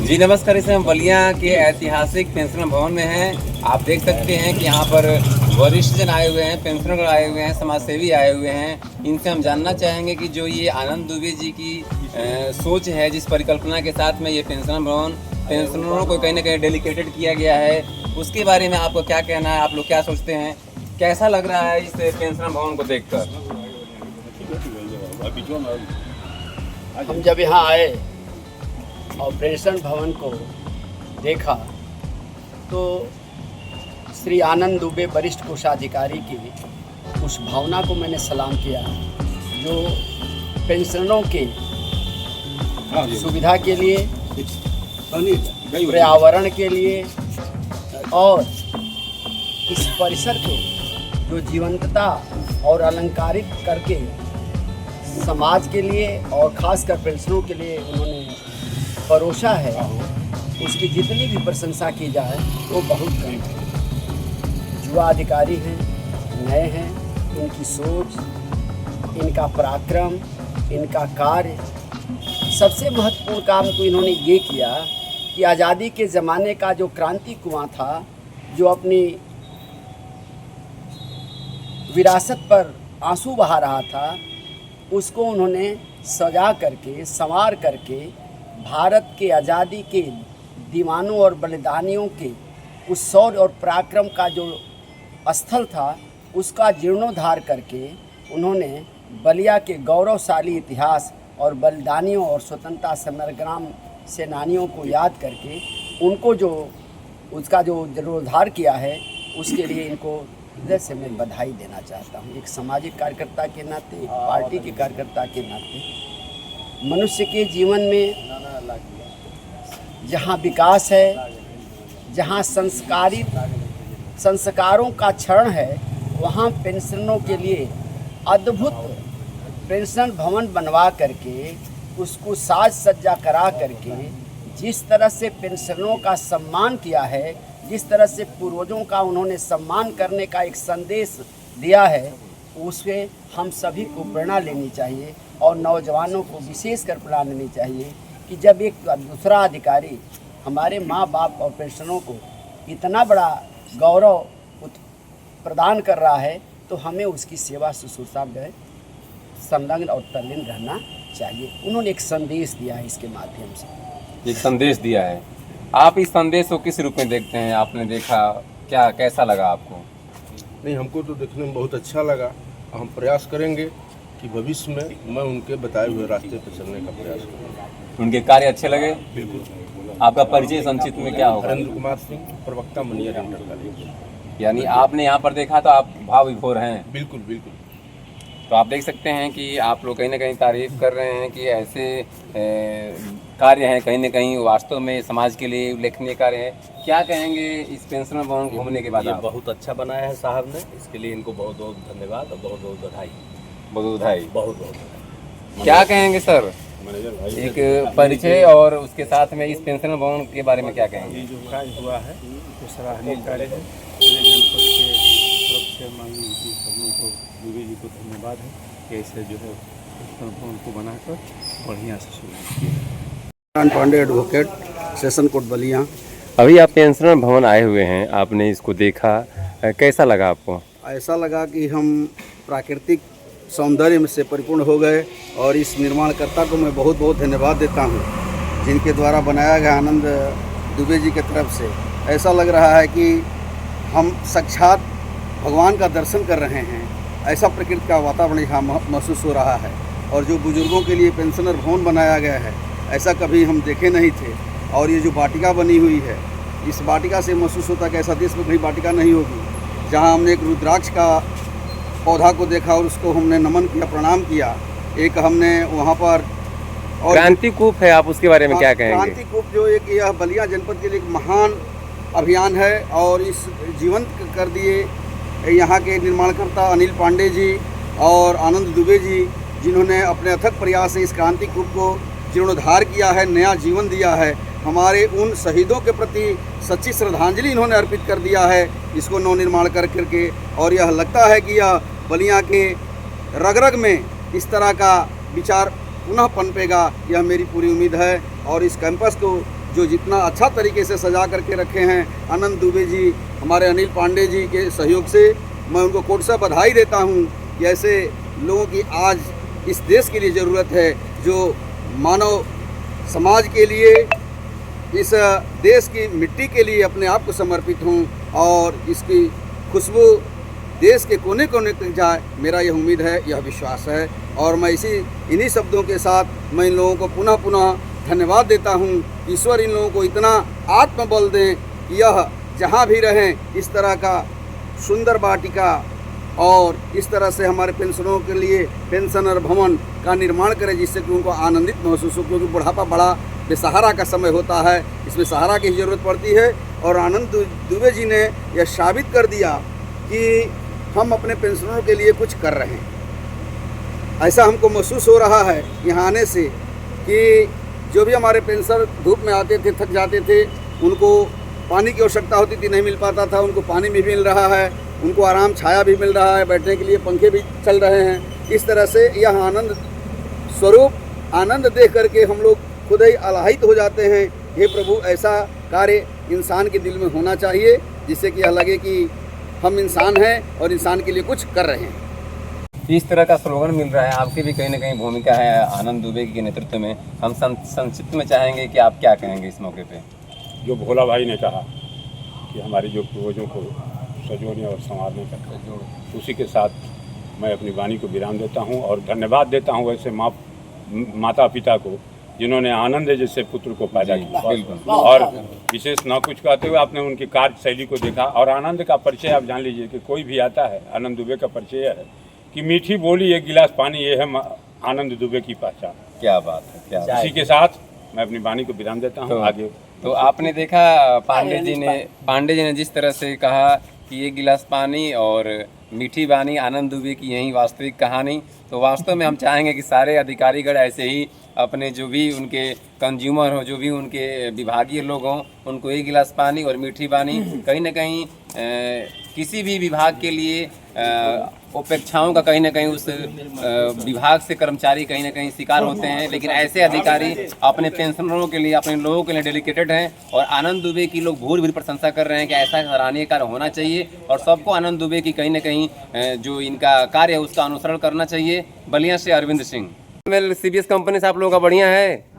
जी नमस्कार। इस हम बलिया के ऐतिहासिक पेंशन भवन में हैं। आप देख सकते हैं कि यहाँ पर वरिष्ठ जन आए हुए हैं, पेंशनर आए हुए हैं, समाजसेवी आए हुए हैं। इनसे हम जानना चाहेंगे कि जो ये आनंद दुबे जी की सोच है, जिस परिकल्पना के साथ में ये पेंशन भवन पेंशनरों को कहीं ना कहीं डेडिकेटेड किया गया है, उसके बारे में आपको क्या कहना है? आप लोग क्या सोचते हैं? कैसा लग रहा है इस पेंशन भवन को देखकर? हम जब यहाँ आए और पेंशन भवन को देखा तो श्री आनंद दुबे वरिष्ठ कोषाधिकारी की उस भावना को मैंने सलाम किया जो पेंशनरों के सुविधा के लिए, पर्यावरण के लिए और इस परिसर को जो जीवंतता और अलंकारित करके समाज के लिए और ख़ासकर पेंशनरों के लिए उन्होंने परोसा है, उसकी जितनी भी प्रशंसा की जाए वो बहुत कम है। युवा अधिकारी हैं, नए हैं, इनकी सोच, इनका पराक्रम, इनका कार्य, सबसे महत्वपूर्ण काम तो इन्होंने ये किया कि आज़ादी के ज़माने का जो क्रांति कुआं था, जो अपनी विरासत पर आंसू बहा रहा था, उसको उन्होंने सजा करके, संवार करके भारत के आज़ादी के दीवानों और बलिदानियों के उस शौर्य और पराक्रम का जो स्थल था, उसका जीर्णोद्धार करके उन्होंने बलिया के गौरवशाली इतिहास और बलिदानियों और स्वतंत्रता संग्राम सेनानियों को याद करके उनको जो उसका जो जीर्णोद्धार किया है, उसके लिए इनको हृदय से मैं बधाई देना चाहता हूँ। एक सामाजिक कार्यकर्ता के नाते, एक पार्टी के कार्यकर्ता के नाते, मनुष्य के जीवन में जहाँ विकास है, जहाँ संस्कारों का क्षरण है, वहाँ पेंशनरों के लिए अद्भुत पेंशन भवन बनवा करके उसको साज सज्जा करा करके जिस तरह से पेंशनरों का सम्मान किया है, जिस तरह से पूर्वजों का उन्होंने सम्मान करने का एक संदेश दिया है, उससे हम सभी को प्रेरणा लेनी चाहिए और नौजवानों को विशेषकर प्रेरणा लेनी चाहिए कि जब एक दूसरा अधिकारी हमारे माँ बाप और पेंशनरों को इतना बड़ा गौरव प्रदान कर रहा है, तो हमें उसकी सेवा शुश्रूषा में संलग्न और तल्लीन रहना चाहिए। उन्होंने एक संदेश दिया है, इसके माध्यम से एक संदेश दिया है। आप इस संदेश को किस रूप में देखते हैं? आपने देखा, क्या कैसा लगा आपको? नहीं, हमको तो देखने में बहुत अच्छा लगा। हम प्रयास करेंगे कि भविष्य में मैं उनके बताए हुए रास्ते पर चलने का प्रयास करूँगा। उनके कार्य अच्छे लगे? बिल्कुल। आपका परिचय संक्षिप्त में क्या होगा? हरेंद्र कुमार सिंह, प्रवक्ता मनिया डेंटल कॉलेज। यानी आपने यहाँ पर देखा तो आप भाव विभोर हैं? बिल्कुल बिल्कुल। तो आप देख सकते हैं कि आप लोग कहीं ना कहीं तारीफ कर रहे हैं कि ऐसे कार्य हैं, कहीं ना कहीं वास्तव में समाज के लिए उल्लेखनीय कार्य है। क्या कहेंगे इस पेंशन भवन घूमने के बाद? ये बहुत अच्छा बनाया है साहब ने, इसके लिए इनको बहुत बहुत धन्यवाद और बहुत बहुत बधाई। बहुत बधाई। बहुत बहुत बधाई। क्या कहेंगे सर? एक परिचय और उसके साथ में इस पेंशन भवन के बारे में क्या कहेंगे? ये जो कार्य हुआ है वो सराहनीय कार्य है। पूरे जनपद के तरफ से माननीय सब लोगों को, दुबे जी को धन्यवाद है कि ऐसे जो है पेंशन भवन को बनाकर बढ़िया से शुरू किया। Pandey advocate, session court Ballia. अभी आप पेंशन भवन आए हुए हैं, आपने इसको देखा, कैसा लगा आपको? ऐसा लगा कि हम प्राकृतिक सौंदर्य में से परिपूर्ण हो गए और इस निर्माणकर्ता को मैं बहुत बहुत धन्यवाद देता हूँ, जिनके द्वारा बनाया गया आनंद दुबे जी के तरफ से। ऐसा लग रहा है कि हम साक्षात भगवान का दर्शन कर रहे हैं। ऐसा प्रकृति का वातावरण यहाँ महसूस हो रहा है। और जो बुजुर्गों के लिए पेंशनर भवन बनाया गया है, ऐसा कभी हम देखे नहीं थे। और ये जो वाटिका बनी हुई है, इस वाटिका से महसूस होता है कि ऐसा देश में कहीं वाटिका नहीं होगी। जहाँ हमने एक रुद्राक्ष का पौधा को देखा और उसको हमने नमन किया, प्रणाम किया। एक हमने वहाँ पर क्रांति कूप है, आप उसके बारे में क्या कहेंगे? क्रांति कूप जो एक यह बलिया जनपद के लिए एक महान अभियान है और इस जीवंत कर दिए यहाँ के निर्माणकर्ता अनिल पांडे जी और आनंद दुबे जी, जिन्होंने अपने अथक प्रयास से इस क्रांति कूप को जीर्णोद्धार किया है, नया जीवन दिया है। हमारे उन शहीदों के प्रति सच्ची श्रद्धांजलि इन्होंने अर्पित कर दिया है इसको नवनिर्माण करके। और यह लगता है कि यह बलिया के रग रग में इस तरह का विचार पुनः पनपेगा, यह मेरी पूरी उम्मीद है। और इस कैंपस को जो जितना अच्छा तरीके से सजा करके रखे हैं आनंद दुबे जी, हमारे अनिल पांडे जी के सहयोग से मैं उनको कोट से बधाई देता हूँ कि ऐसे लोगों की आज इस देश के लिए ज़रूरत है, जो मानव समाज के लिए, इस देश की मिट्टी के लिए अपने आप को समर्पित हूँ और इसकी खुशबू देश के कोने कोने तक जाए, मेरा यह उम्मीद है, यह विश्वास है। और मैं इन्हीं शब्दों के साथ मैं इन लोगों को पुनः पुनः धन्यवाद देता हूँ। ईश्वर इन लोगों को इतना आत्मबल दें कि यह जहाँ भी रहें इस तरह का सुंदर वाटिका और इस तरह से हमारे पेंशनरों के लिए पेंशनर भवन का निर्माण करें, जिससे कि उनको आनंदित महसूस हो, क्योंकि बुढ़ापा बड़ा बेसहारा का समय होता है, इसमें सहारा की ज़रूरत पड़ती है। और आनंद दुबे जी ने यह साबित कर दिया कि हम अपने पेंशनरों के लिए कुछ कर रहे हैं। ऐसा हमको महसूस हो रहा है यहाँ आने से कि जो भी हमारे पेंशनर धूप में आते थे, थक जाते थे, उनको पानी की आवश्यकता होती थी, नहीं मिल पाता था, उनको पानी भी मिल रहा है, उनको आराम छाया भी मिल रहा है, बैठने के लिए पंखे भी चल रहे हैं। इस तरह से यह आनंद स्वरूप आनंद देख करके हम लोग खुद ही आह्लादित हो जाते हैं। हे प्रभु, ऐसा कार्य इंसान के दिल में होना चाहिए, जिससे कि यह लगे कि हम इंसान हैं और इंसान के लिए कुछ कर रहे हैं। इस तरह का स्लोगन मिल रहा है, आपकी भी कहीं ना कहीं भूमिका है आनंद दुबे के नेतृत्व में। हम संक्षिप्त में चाहेंगे कि आप क्या कहेंगे इस मौके पे। जो भोला भाई ने कहा कि हमारे जो पूर्वजों को सजोने और संवारने का, उसी के साथ मैं अपनी वाणी को विराम देता हूं और धन्यवाद देता हूं ऐसे माता पिता को जिन्होंने आनंद जैसे पुत्र को पैदा किया। और विशेष न कुछ कहते हुए आपने उनकी कार्य शैली को देखा। और आनंद का परिचय आप जान लीजिए कि कोई भी आता है, आनंद दुबे का परिचय है कि मीठी बोली, एक गिलास पानी, ये है आनंद दुबे की पहचान। क्या बात है, क्या बात। इसी के साथ मैं अपनी वाणी को विराम देता हूँ। आगे तो आपने देखा पांडे जी ने जिस तरह से कहा कि ये गिलास पानी और मीठी वाणी, आनंद दुबे की यही वास्तविक कहानी। तो वास्तव में हम चाहेंगे कि सारे अधिकारीगण ऐसे ही अपने जो भी उनके कंज्यूमर हो, जो भी उनके विभागीय लोग हों, उनको एक गिलास पानी और मीठी वाणी कहीं ना कहीं किसी भी विभाग के लिए अपेक्षाओं का कहीं ना कहीं उस विभाग से कर्मचारी कहीं ना कहीं शिकार होते हैं, लेकिन ऐसे अधिकारी अपने पेंशनरों के लिए, अपने लोगों के लिए डेडिकेटेड हैं। और आनंद दुबे की लोग भूर प्रशंसा कर रहे हैं कि ऐसा सराहनीय कार्य होना चाहिए और सबको आनंद दुबे की कहीं ना कहीं जो इनका कार्य है उसका अनुसरण करना चाहिए। बलिया से अरविंद सिंह। CBS कंपनी से आप लोगों का बढ़िया है।